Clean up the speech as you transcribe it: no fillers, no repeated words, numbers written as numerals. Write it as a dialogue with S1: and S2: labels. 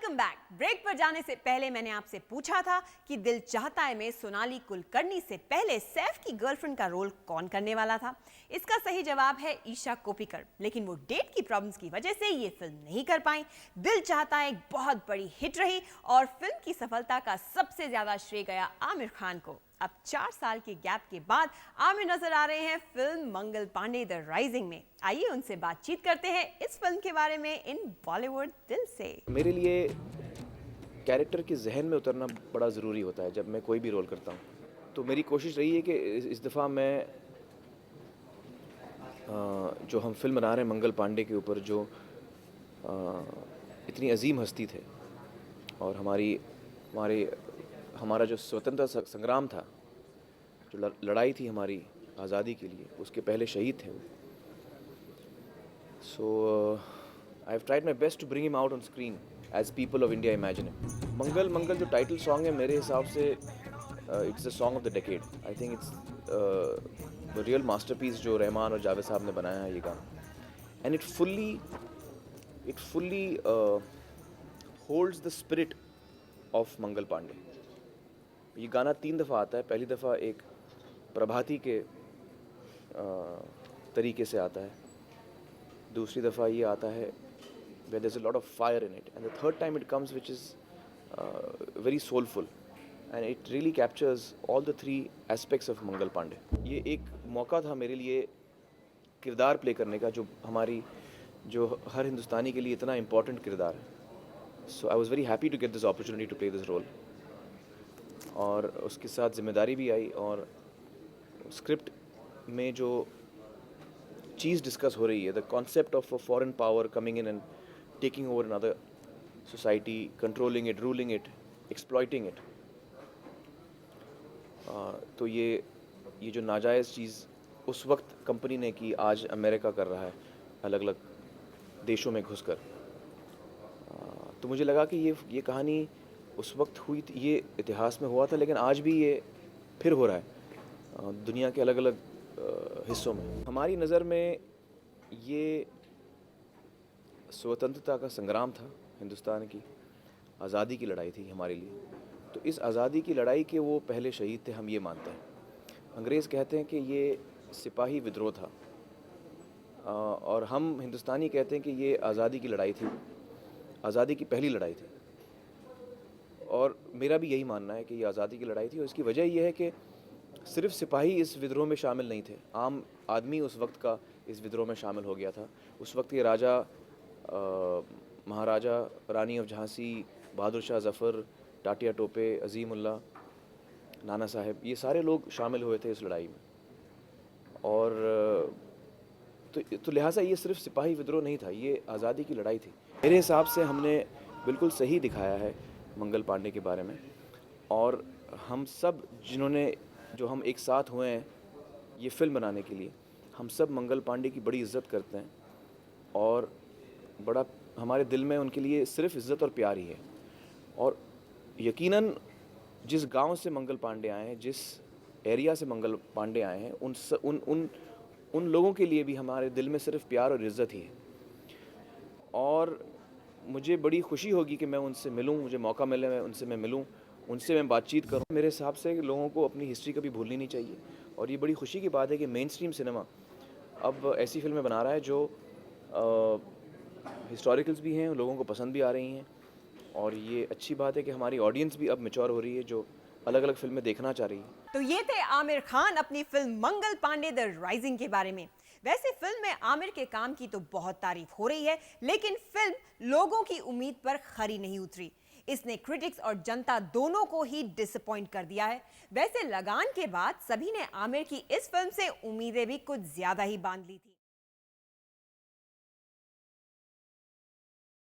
S1: Welcome back. Break पर जाने से पहले मैंने आपसे पूछा था कि दिल चाहता है में सोनाली कुलकर्णी से पहले सैफ की गर्लफ्रेंड का रोल कौन करने वाला था। इसका सही जवाब है ईशा कोप्पिकर, लेकिन वो डेट की प्रॉब्लम्स की वजह से ये फिल्म नहीं कर पाई। दिल चाहता है एक बहुत बड़ी हिट रही और फिल्म की सफलता का सबसे ज्यादा श्रेय गया आमिर खान को। अब 4 साल के गैप के बाद आमिर नजर आ रहे हैं film Mangal Pandey The Rising में। आइए उनसे बातचीत करते हैं इस फिल्म के बारे में इन बॉलीवुड दिल से।
S2: मेरे लिए कैरेक्टर के जहन में उतरना बड़ा ज़रूरी होता है जब मैं कोई भी रोल करता हूँ। तो मेरी कोशिश रही है कि इस दफ़ा मैं जो हम फिल्म बना रहे हैं मंगल पांडे के ऊपर, जो इतनी अजीम हस्ती थे और हमारा जो स्वतंत्रता संग्राम था, जो लड़ाई थी हमारी आज़ादी के लिए, उसके पहले शहीद थे वो। So I have tried my best to bring him out on screen as people of India imagine him. Mangal Mangal जो टाइटल सॉन्ग है, मेरे हिसाब से it's the song of the decade. I think it's the real masterpiece जो रहमान और जावेद साहब ने बनाया है ये गाना, and it fully holds the spirit of Mangal Pandey. ये गाना 3 दफ़ा आता है। पहली दफ़ा एक प्रभाती के तरीके से आता है, दूसरी दफ़ा ये आता है where there's a lot of fire in it, and the third time it comes which is very soulful, and it really captures all the 3 aspects of मंगल पांडे। ये एक मौका था मेरे लिए किरदार प्ले करने का, जो हर हिंदुस्तानी के लिए इतना इम्पोर्टेंट किरदार है। So I was very happy to get this opportunity to play this role, और उसके साथ जिम्मेदारी भी आई। और स्क्रिप्ट में जो चीज़ डिस्कस हो रही है, the concept of a foreign power coming in and taking over another society, controlling it, ruling it, exploiting it, तो ये जो नाजायज़ चीज़ उस वक्त कंपनी ने की, आज अमेरिका कर रहा है अलग अलग देशों में घुसकर। तो मुझे लगा कि ये कहानी उस वक्त हुई थी, ये इतिहास में हुआ था, लेकिन आज भी ये फिर हो रहा है दुनिया के अलग अलग हिस्सों में। हमारी नज़र में ये स्वतंत्रता का संग्राम था, हिंदुस्तान की आज़ादी की लड़ाई थी हमारे लिए। तो इस आज़ादी की लड़ाई के वो पहले शहीद थे, हम ये मानते हैं। अंग्रेज़ कहते हैं कि ये सिपाही विद्रोह था, और हम हिंदुस्तानी कहते हैं कि ये आज़ादी की लड़ाई थी, आज़ादी की पहली लड़ाई थी। और मेरा भी यही मानना है कि ये आज़ादी की लड़ाई थी, और इसकी वजह यह है कि सिर्फ सिपाही इस विद्रोह में शामिल नहीं थे, आम आदमी उस वक्त का इस विद्रोह में शामिल हो गया था। उस वक्त ये राजा, महाराजा, रानी ऑफ झांसी, बहादुर शाह ज़फ़र, टाटिया टोपे, अज़ीमुल्लाह, नाना साहब, ये सारे लोग शामिल हुए थे इस लड़ाई में। और तो लिहाजा ये सिर्फ सिपाही विद्रोह नहीं था, ये आज़ादी की लड़ाई थी। मेरे हिसाब से हमने बिल्कुल सही दिखाया है मंगल पांडे के बारे में, और हम सब जो हम एक साथ हुए हैं ये फिल्म बनाने के लिए, हम सब मंगल पांडे की बड़ी इज़्ज़त करते हैं, और बड़ा हमारे दिल में उनके लिए सिर्फ इज़्ज़त और प्यार ही है। और यकीनन जिस गांव से मंगल पांडे आए हैं, जिस एरिया से मंगल पांडे आए हैं, उन लोगों के लिए भी हमारे दिल में सिर्फ प्यार और इज़्ज़त ही है। और मुझे बड़ी खुशी होगी कि मैं उनसे मिलूं, मुझे मौका मिले मैं मिलूं, उनसे मैं बातचीत करूं। मेरे हिसाब से लोगों को अपनी हिस्ट्री कभी भूलनी नहीं चाहिए, और ये बड़ी खुशी की बात है कि मेन स्ट्रीम सिनेमा अब ऐसी फिल्में बना रहा है जो हिस्टोरिकल्स भी हैं, लोगों को पसंद भी आ रही हैं। और ये अच्छी बात है कि हमारी ऑडियंस भी अब मैच्योर हो रही है, जो अलग अलग फिल्में देखना चाह रही है।
S1: तो ये थे आमिर खान अपनी film Mangal Pandey The Rising के बारे में। वैसे फिल्म में आमिर के काम की तो बहुत तारीफ हो रही है, लेकिन फिल्म लोगों की उम्मीद पर खरी नहीं उतरी। इसने क्रिटिक्स और जनता दोनों को ही डिसअपॉइंट कर दिया है। वैसे लगान के बाद सभी ने आमिर की इस फिल्म से उम्मीदें भी कुछ ज्यादा ही बांध ली थी।